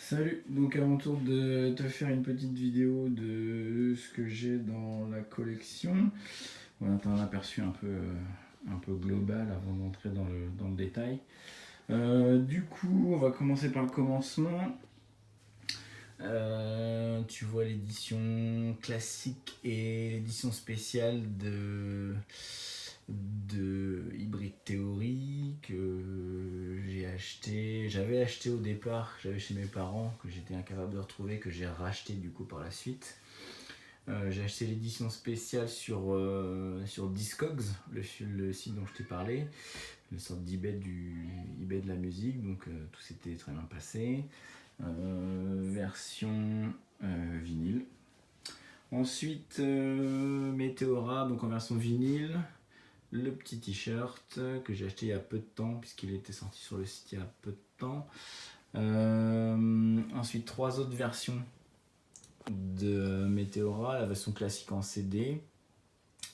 Salut, donc à mon tour de te faire une petite vidéo de ce que j'ai dans la collection. Voilà, t'as un aperçu un peu global avant d'entrer dans le détail. Du coup, on va commencer par le commencement. Tu vois l'édition classique et l'édition spéciale de Hybrid Theory que j'avais acheté au départ, que j'avais chez mes parents, que j'étais incapable de retrouver, que j'ai racheté du coup par la suite. J'ai acheté l'édition spéciale sur Discogs, le site dont je t'ai parlé, une sorte eBay de la musique, donc tout s'était très bien passé. Version vinyle. Ensuite, Meteora, donc en version vinyle, le petit t-shirt que j'ai acheté il y a peu de temps, puisqu'il était sorti sur le site il y a peu de temps. Ensuite, trois autres versions de Meteora, la version classique en CD,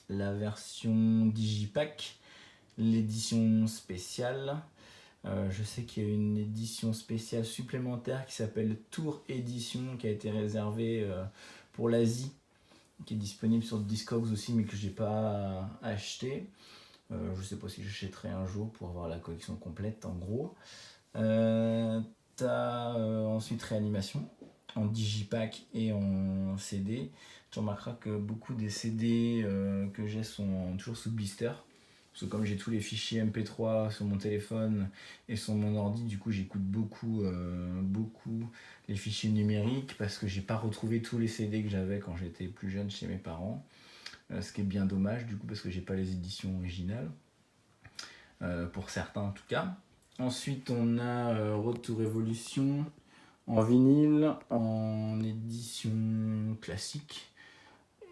la version Digipack, l'édition spéciale. Je sais qu'il y a une édition spéciale supplémentaire qui s'appelle Tour Édition, qui a été réservée pour l'Asie, qui est disponible sur Discogs aussi, mais que j'ai pas acheté. Je sais pas si j'achèterai un jour pour avoir la collection complète, en gros. T'as ensuite Réanimation en digipack et en CD. Tu remarqueras que beaucoup des CD que j'ai sont toujours sous blister. Parce que comme j'ai tous les fichiers MP3 sur mon téléphone et sur mon ordi, du coup j'écoute beaucoup les fichiers numériques parce que j'ai pas retrouvé tous les CD que j'avais quand j'étais plus jeune chez mes parents. Ce qui est bien dommage du coup parce que j'ai pas les éditions originales. Pour certains en tout cas. Ensuite on a Road to Revolution en vinyle, en édition classique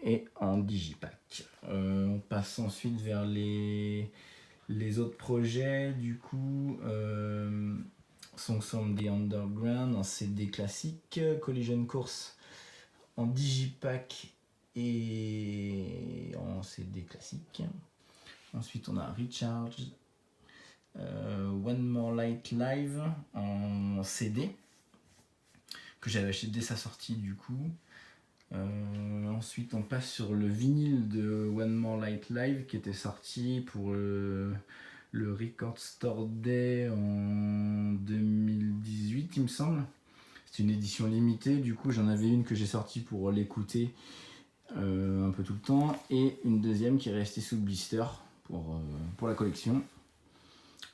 et en digipack. On passe ensuite vers les autres projets, du coup, Songs from the Underground en CD classique, Collision Course en digipack et en CD classique. Ensuite, on a Recharge, One More Light Live en CD, que j'avais acheté dès sa sortie du coup. Ensuite, on passe sur le vinyle de One More Light Live qui était sorti pour le Record Store Day en 2018, il me semble. C'est une édition limitée, du coup j'en avais une que j'ai sortie pour l'écouter un peu tout le temps et une deuxième qui est restée sous blister pour la collection.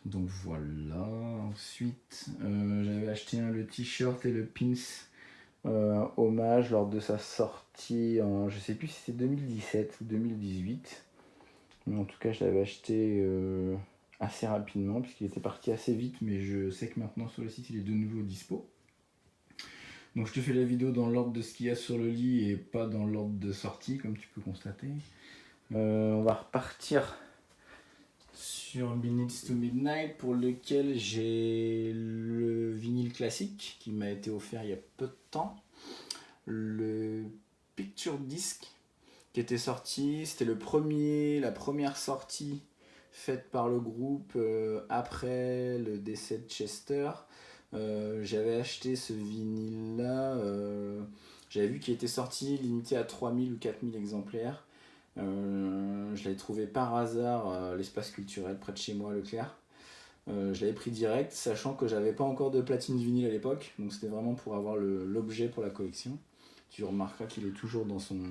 Donc voilà. Ensuite, j'avais acheté le t-shirt et le pins hommage lors de sa sortie en, je sais plus si c'est 2017 ou 2018, mais en tout cas je l'avais acheté assez rapidement puisqu'il était parti assez vite, mais je sais que maintenant sur le site il est de nouveau dispo. Donc je te fais la vidéo dans l'ordre de ce qu'il y a sur le lit et pas dans l'ordre de sortie comme tu peux constater. On va repartir sur Minutes to Midnight pour lequel j'ai le vinyle classique qui m'a été offert il y a peu de temps. Le Picture Disc qui était sorti, c'était la première sortie faite par le groupe après le décès de Chester. J'avais acheté ce vinyle là, j'avais vu qu'il était sorti limité à 3000 ou 4000 exemplaires. Je l'avais trouvé par hasard à l'espace culturel près de chez moi, Leclerc. Je l'avais pris direct, sachant que j'avais pas encore de platine vinyle à l'époque, donc c'était vraiment pour avoir l'objet pour la collection. Tu remarqueras qu'il est toujours dans son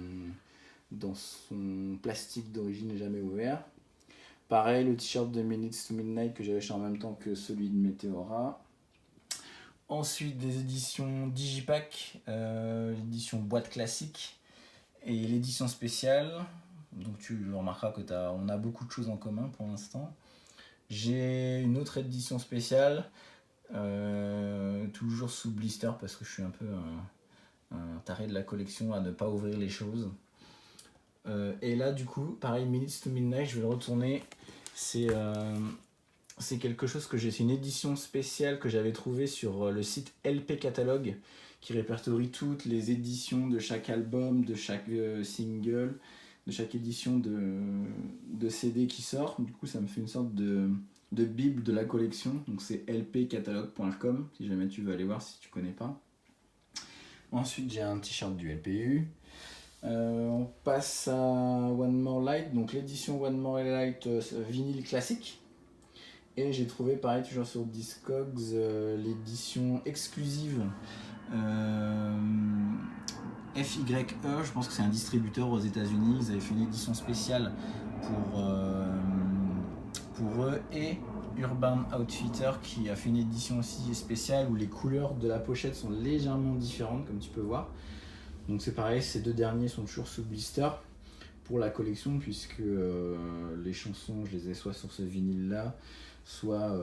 plastique d'origine et jamais ouvert. Pareil, le t-shirt de Minutes to Midnight que j'avais acheté en même temps que celui de Meteora. Ensuite, des éditions Digipack, l'édition boîte classique et l'édition spéciale. Donc tu remarqueras qu'on a beaucoup de choses en commun pour l'instant. J'ai une autre édition spéciale, toujours sous blister parce que je suis un peu un taré de la collection à ne pas ouvrir les choses. Et là du coup, pareil, Minutes to Midnight, je vais le retourner. C'est quelque chose c'est une édition spéciale que j'avais trouvée sur le site LP Catalogue qui répertorie toutes les éditions de chaque album, de chaque single, de chaque édition de CD qui sort. Du coup ça me fait une sorte de bible de la collection. Donc c'est lpcatalogue.com si jamais tu veux aller voir si tu connais pas. Ensuite, j'ai un t-shirt du LPU. On passe à One More Light, donc l'édition One More Light vinyle classique. Et j'ai trouvé pareil toujours sur Discogs l'édition exclusive FYE, je pense que c'est un distributeur aux États-Unis. Ils avaient fait une édition spéciale pour eux et Urban Outfitter qui a fait une édition aussi spéciale où les couleurs de la pochette sont légèrement différentes comme tu peux voir. Donc c'est pareil, ces deux derniers sont toujours sous blister pour la collection puisque les chansons je les ai soit sur ce vinyle là, soit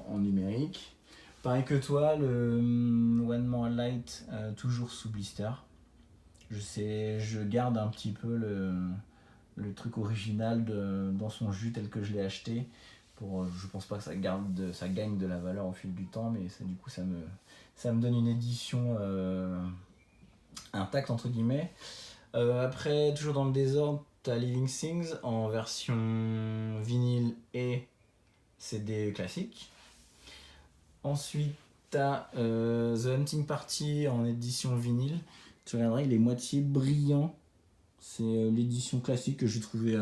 en numérique. Pareil que toi, le One More Light toujours sous blister. Je garde un petit peu le truc original dans son jus tel que je l'ai acheté. Je pense pas que ça gagne de la valeur au fil du temps, mais du coup ça me donne une édition intacte entre guillemets. Après, toujours dans le désordre, t'as Living Things en version vinyle et CD classique. Ensuite, t'as The Hunting Party en édition vinyle. Tu regarderas, il est moitié brillant. C'est l'édition classique que j'ai trouvé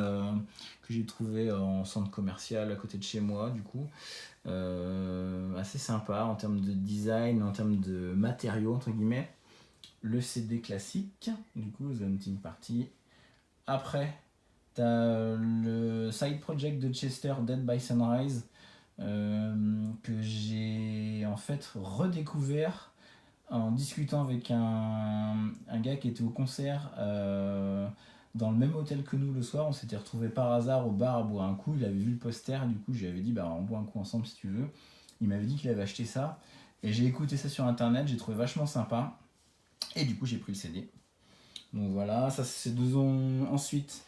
en centre commercial à côté de chez moi, du coup. Assez sympa en termes de design, en termes de matériaux, entre guillemets. Le CD classique, du coup, The Hunting Party. Après, t'as le side project de Chester, Dead by Sunrise, que j'ai en fait redécouvert en discutant avec un gars qui était au concert dans le même hôtel que nous le soir. On s'était retrouvés par hasard au bar à boire un coup. Il avait vu le poster, du coup je lui avais dit bah on boit un coup ensemble si tu veux. Il m'avait dit qu'il avait acheté ça et j'ai écouté ça sur internet, j'ai trouvé vachement sympa et du coup j'ai pris le CD. Donc voilà, ça c'est 2 ans. Ensuite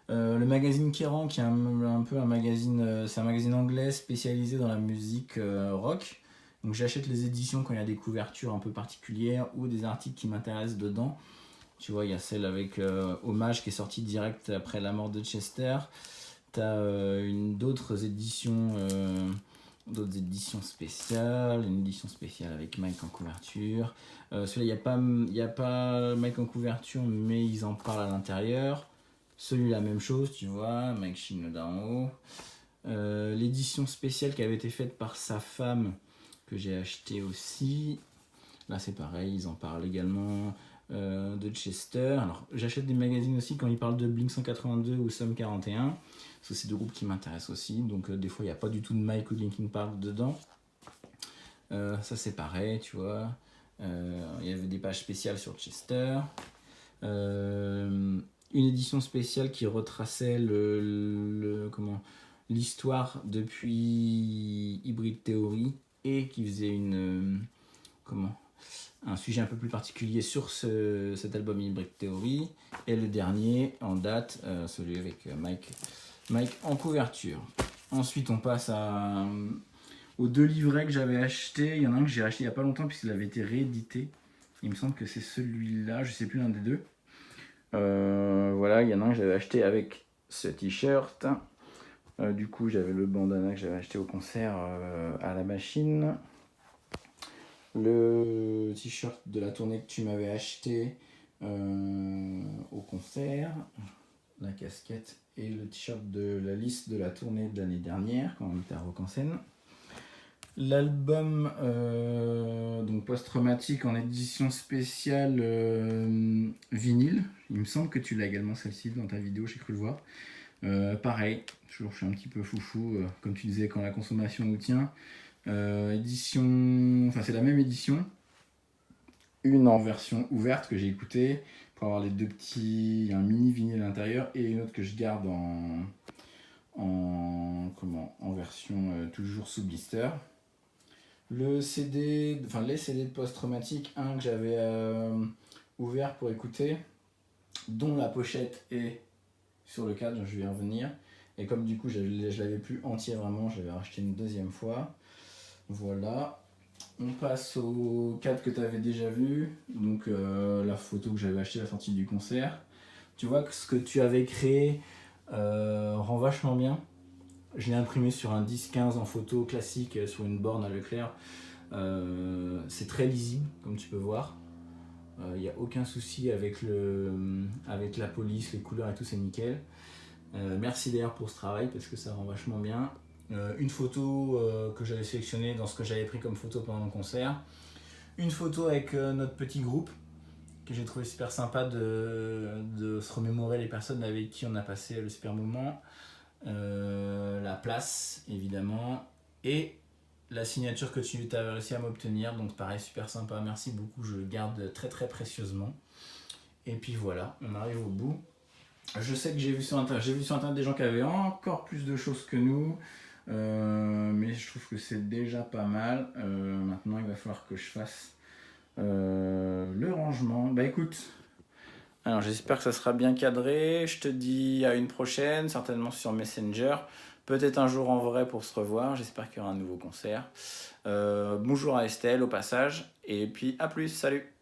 le magazine Kerrang, qui est un peu un magazine, c'est un magazine anglais spécialisé dans la musique rock. Donc j'achète les éditions quand il y a des couvertures un peu particulières ou des articles qui m'intéressent dedans. Tu vois, il y a celle avec Hommage qui est sortie direct après la mort de Chester. T'as d'autres éditions spéciales, une édition spéciale avec Mike en couverture. Celui-là, il n'y a pas Mike en couverture, mais ils en parlent à l'intérieur. Celui-là, même chose, tu vois, Mike Shinoda en haut. L'édition spéciale qui avait été faite par sa femme, que j'ai acheté aussi. Là, c'est pareil, ils en parlent également de Chester. Alors, j'achète des magazines aussi quand ils parlent de Blink 182 ou Sum 41. Parce que c'est 2 groupes qui m'intéressent aussi. Donc, des fois, il n'y a pas du tout de Mike ou de Linkin Park dedans. Ça, c'est pareil, tu vois. Il y avait des pages spéciales sur Chester. Une édition spéciale qui retraçait l'histoire depuis Hybrid Theory et qui faisait un sujet un peu plus particulier sur cet album Hybrid Theory. Et le dernier en date, celui avec Mike en couverture. Ensuite, on passe aux 2 livrets que j'avais achetés. Il y en a un que j'ai acheté il n'y a pas longtemps puisqu'il avait été réédité. Il me semble que c'est celui-là, je sais plus l'un des deux. Voilà, il y en a un que j'avais acheté avec ce t-shirt. Du coup, j'avais le bandana que j'avais acheté au concert à la machine. Le t-shirt de la tournée que tu m'avais acheté au concert. La casquette et le t-shirt de la liste de la tournée de l'année dernière quand on était à Rock en Seine. L'album donc post-traumatique en édition spéciale vinyle. Il me semble que tu l'as également celle-ci dans ta vidéo, j'ai cru le voir. Pareil, toujours je suis un petit peu foufou, comme tu disais quand la consommation nous tient. Enfin c'est la même édition. Une en version ouverte que j'ai écoutée pour avoir les 2 petits, un mini vinyle à l'intérieur et une autre que je garde en version toujours sous blister. Les CD de post-traumatique, un que j'avais ouvert pour écouter, dont la pochette est sur le cadre, je vais y revenir. Et comme du coup je l'avais plus entier vraiment, je l'avais racheté une 2e fois. Voilà. On passe au cadre que tu avais déjà vu, donc la photo que j'avais achetée à la sortie du concert. Tu vois que ce que tu avais créé rend vachement bien. Je l'ai imprimé sur un 10-15 en photo classique sur une borne à Leclerc. C'est très lisible, comme tu peux voir. Il n'y a aucun souci avec la police, les couleurs et tout, c'est nickel. Merci d'ailleurs pour ce travail parce que ça rend vachement bien. Une photo que j'avais sélectionnée dans ce que j'avais pris comme photo pendant le concert. Une photo avec notre petit groupe que j'ai trouvé super sympa de se remémorer les personnes avec qui on a passé le super moment. La place évidemment et la signature que tu as réussi à m'obtenir, donc pareil, super sympa, merci beaucoup, je le garde très très précieusement. Et puis voilà, on arrive au bout. Je sais que j'ai vu sur internet des gens qui avaient encore plus de choses que nous, mais je trouve que c'est déjà pas mal. Maintenant, il va falloir que je fasse le rangement. Bah écoute, alors j'espère que ça sera bien cadré. Je te dis à une prochaine, certainement sur Messenger. Peut-être un jour en vrai pour se revoir. J'espère qu'il y aura un nouveau concert. Bonjour à Estelle au passage. Et puis à plus, salut!